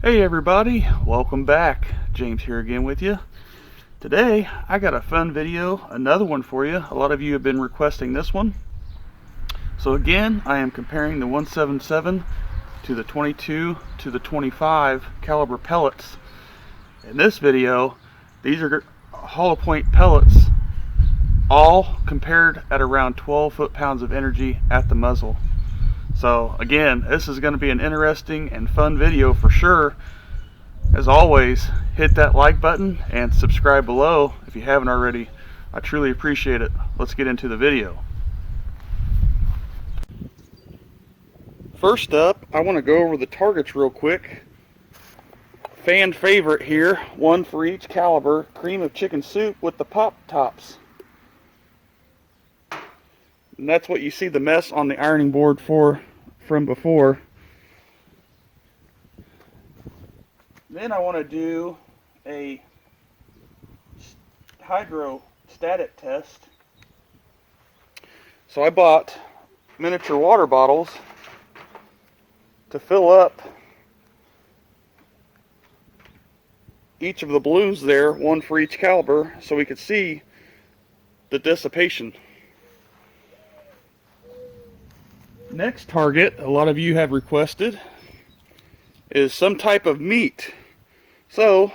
Hey everybody, welcome back. James here again with you. Today I got a fun video, another one for you. A lot of you have been requesting this one. So again, I am comparing the 177 to the 22 to the 25 caliber pellets. In this video, these are Hollowpoint pellets, all compared at around 12 foot-pounds of energy at the muzzle. So again, this is going to be an interesting and fun video for sure. As always, hit that like button and subscribe below if you haven't already. I truly appreciate it. Let's get into the video. First up, I want to go over the targets real quick. Fan favorite here, one for each caliber, cream of chicken soup with the pop tops. And that's what you see the mess on the ironing board from before. Then I want to do a hydrostatic test. So I bought miniature water bottles to fill up each of the balloons there, one for each caliber, so we could see the dissipation. Next target, a lot of you have requested, is some type of meat. So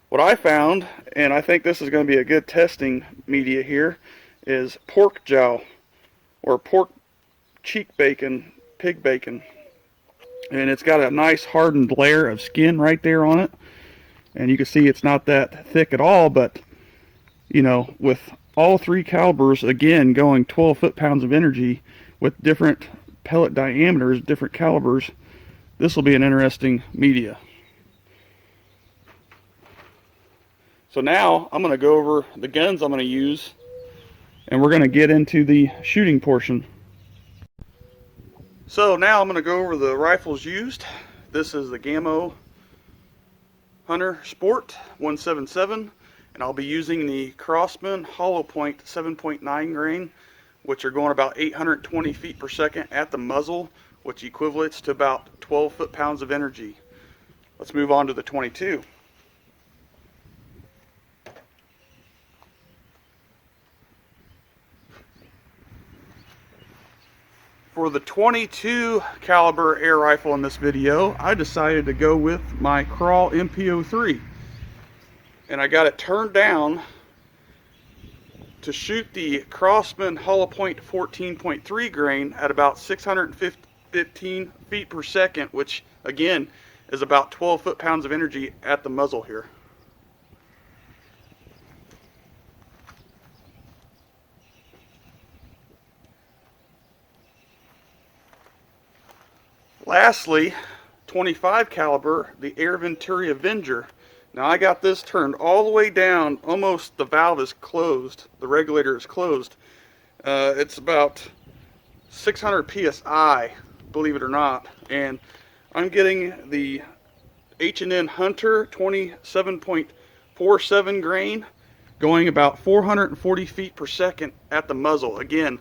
what I found, and I think this is going to be a good testing media here, is pork jowl or pork cheek bacon, pig bacon. And it's got a nice hardened layer of skin right there on it. And you can see it's not that thick at all, but you know, with all three calibers again going 12 foot-pounds of energy with different pellet diameters, different calibers, this will be an interesting media. So now I'm going to go over the guns I'm going to use, and we're going to get into the shooting portion. So now I'm going to go over the rifles used. This is the Camo Hunter Sport 177, and I'll be using the Crosman Hollowpoint 7.9 grain, which are going about 820 feet per second at the muzzle, which equates to about 12 foot-pounds of energy. Let's move on to the 22. For the 22 caliber air rifle in this video, I decided to go with my Crawl MP03. And I got it turned down to shoot the Crosman Hollowpoint 14.3 grain at about 615 feet per second, which again is about 12 foot-pounds of energy at the muzzle here. Lastly, 25 caliber, the venturi Avenger. Now I got this turned all the way down, almost the valve is closed, the regulator is closed. It's about 600 psi, believe it or not, and I'm getting the H&N Hunter 27.47 grain, going about 440 feet per second at the muzzle. Again,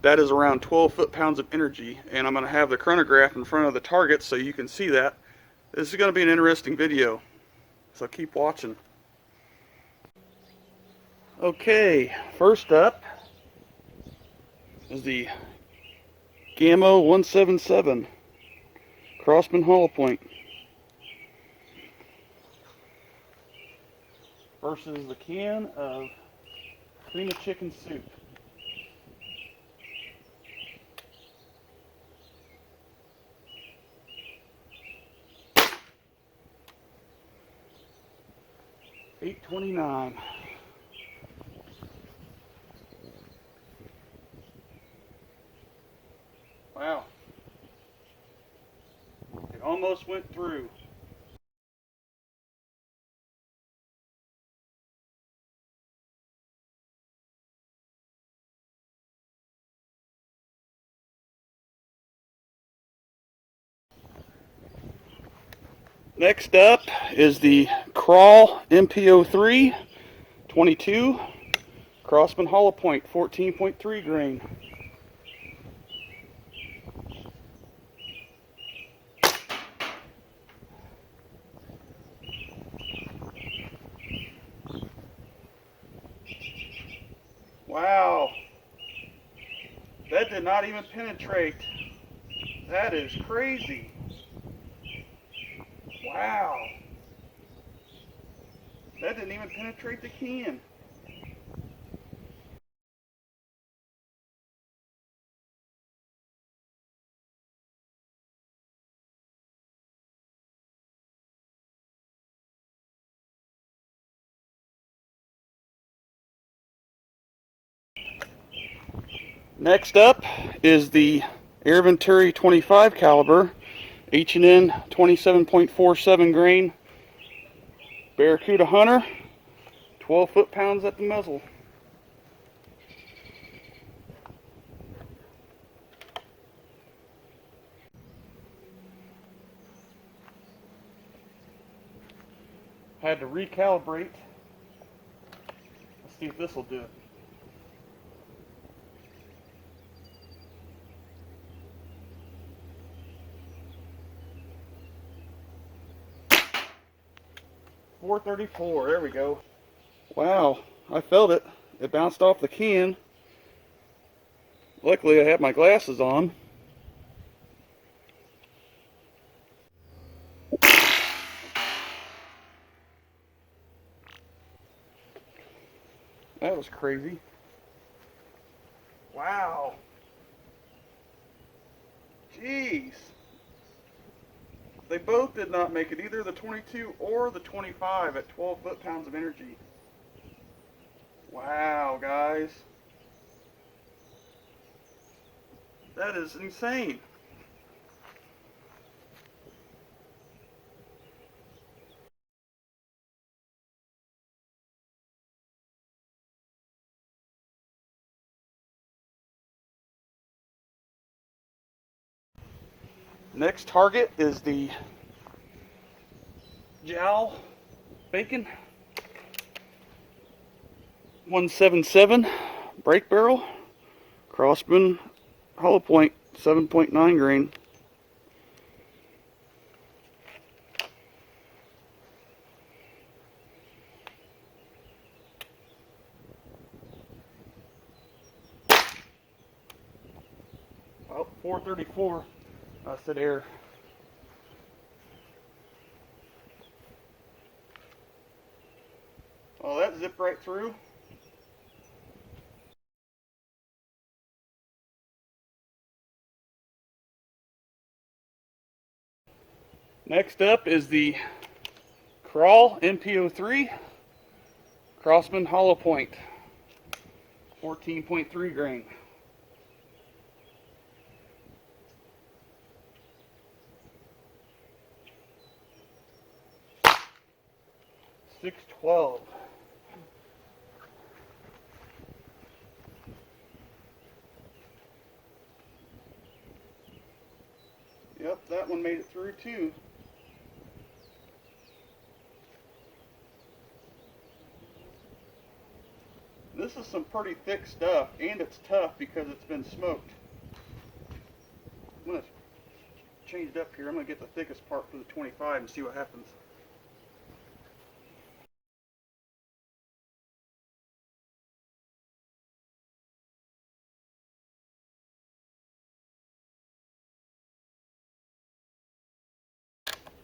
that is around 12 foot-pounds of energy, and I'm going to have the chronograph in front of the target so you can see that. This is going to be an interesting video, so keep watching. Okay, first up is the Camo 177 Crosman Hollowpoint versus the can of cream of chicken soup. $8.29. Wow. It almost went through. Next up is the Crawl MP03 22 Crosman Hollowpoint 14.3 grain. Wow. That did not even penetrate. That is crazy. Wow. That didn't even penetrate the can. Next up is the Air Venturi 25 caliber H&N 27.47 grain Baracuda Hunter, 12 foot-pounds at the muzzle. Had to recalibrate. Let's see if this will do it. .434, there we go. Wow, I felt it. It bounced off the can. Luckily I had my glasses on. That was crazy. Wow. Jeez. They both did not make it, either the 22 or the 25 at 12 foot-pounds of energy. Wow, guys. That is insane. Next target is the Jowl Bacon 177 break barrel, Crosman Hollowpoint 7.9 grain. Oh, 434. I said air. Oh, that zipped right through. Next up is the Crawl MPO3 Crosman Hollowpoint 14.3 grain. .612. Yep, that one made it through too. This is some pretty thick stuff, and it's tough because it's been smoked. I'm going to change it up here. I'm going to get the thickest part for the 25 and see what happens.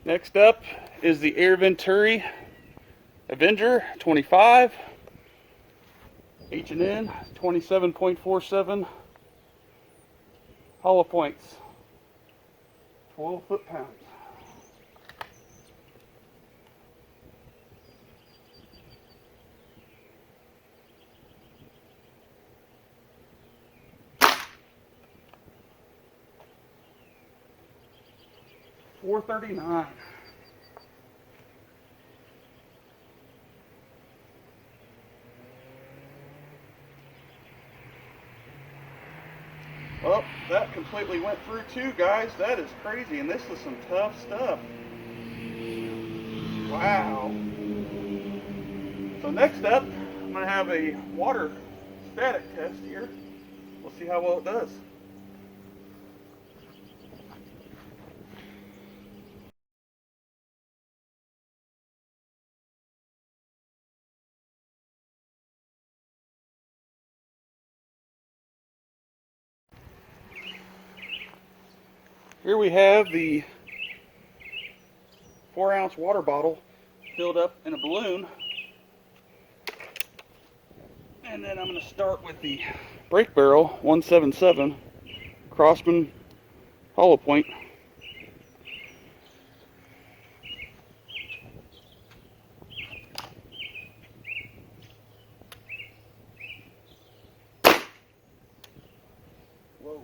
Next up is the Air Venturi Avenger 25 H&N 27.47 hollow points, 12 foot-pounds. .439. Well, that completely went through too, guys. That is crazy, and this is some tough stuff. Wow. So next up, I'm going to have a water static test here. We'll see how well it does. Here we have the 4-ounce water bottle filled up in a balloon. And then I'm going to start with the break barrel 177 Crosman Hollowpoint. Whoa.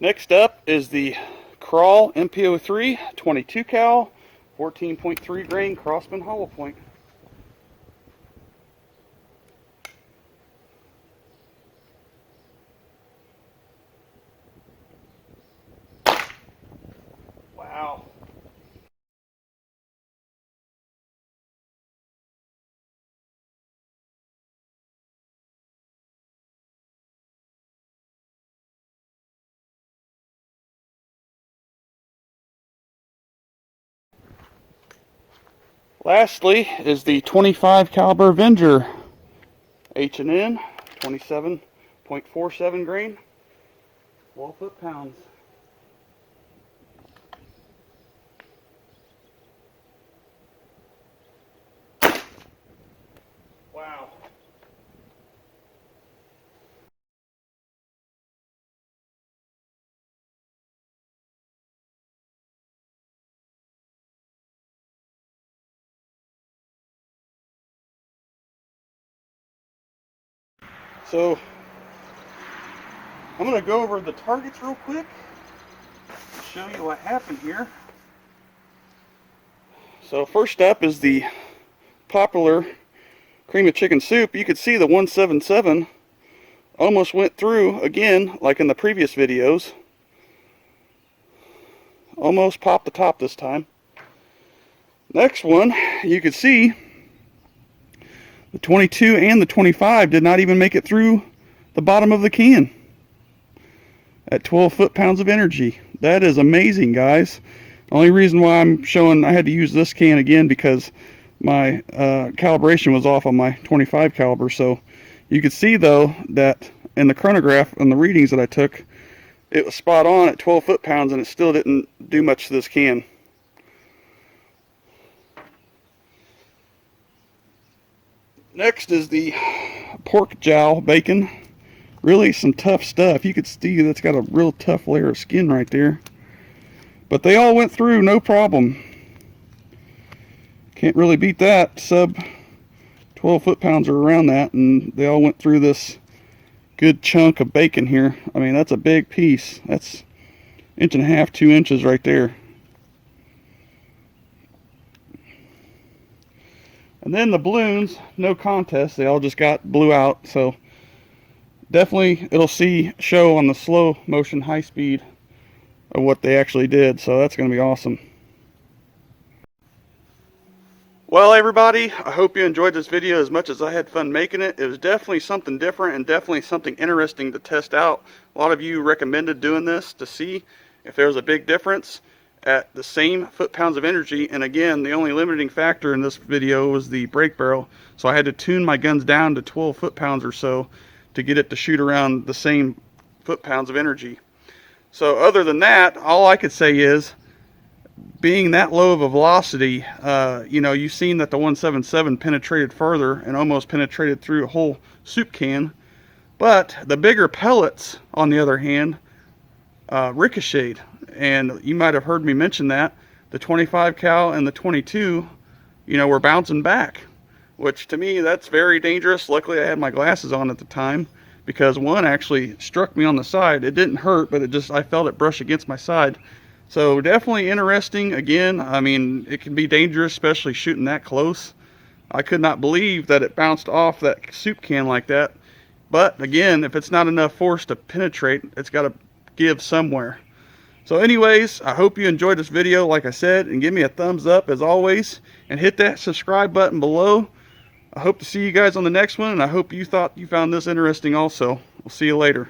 Next up is the Crawl MPO3 22 cal 14.3 grain Crosman Hollowpoint. Wow. Lastly is the 25 caliber Avenger H&N 27.47 grain 12 foot-pounds. Wow. So I'm going to go over the targets real quick and show you what happened here. So first up is the popular cream of chicken soup. You could see the 177 almost went through again, like in the previous videos. Almost popped the top this time. Next one, you could see the 22 and the 25 did not even make it through the bottom of the can at 12 foot-pounds of energy. That is amazing, guys. The only reason why I'm showing I had to use this can again because my calibration was off on my 25 caliber. So you could see though that in the chronograph and the readings that I took, it was spot on at 12 foot-pounds and it still didn't do much to this can. Next is the pork jowl bacon. Really some tough stuff. You could see that's got a real tough layer of skin right there. But they all went through no problem. Can't really beat that. Sub 12 foot-pounds are around that, and they all went through this good chunk of bacon here. I mean, that's a big piece. That's 1.5 inches, 2 inches right there. And then the balloons, no contest. They all just blew out. So definitely it'll show on the slow motion high speed of what they actually did. So that's going to be awesome. Well, everybody, I hope you enjoyed this video as much as I had fun making it. It was definitely something different and definitely something interesting to test out. A lot of you recommended doing this to see if there was a big difference at the same foot-pounds of energy. And again, the only limiting factor in this video was the break barrel. So I had to tune my guns down to 12 foot-pounds or so to get it to shoot around the same foot-pounds of energy. So other than that, all I could say is, being that low of a velocity, you know, you've seen that the 177 penetrated further and almost penetrated through a whole soup can. But the bigger pellets, on the other hand, ricocheted. And you might have heard me mention that the 25 cal and the 22, you know, were bouncing back, which to me, that's very dangerous. Luckily I had my glasses on at the time, because one actually struck me on the side. It didn't hurt, but I felt it brush against my side. So definitely interesting. Again, I mean, it can be dangerous, especially shooting that close. I could not believe that it bounced off that soup can like that. But again, if it's not enough force to penetrate, it's got to give somewhere. So anyways, I hope you enjoyed this video, like I said, and give me a thumbs up as always, and hit that subscribe button below. I hope to see you guys on the next one, and I hope you found this interesting also. We'll see you later.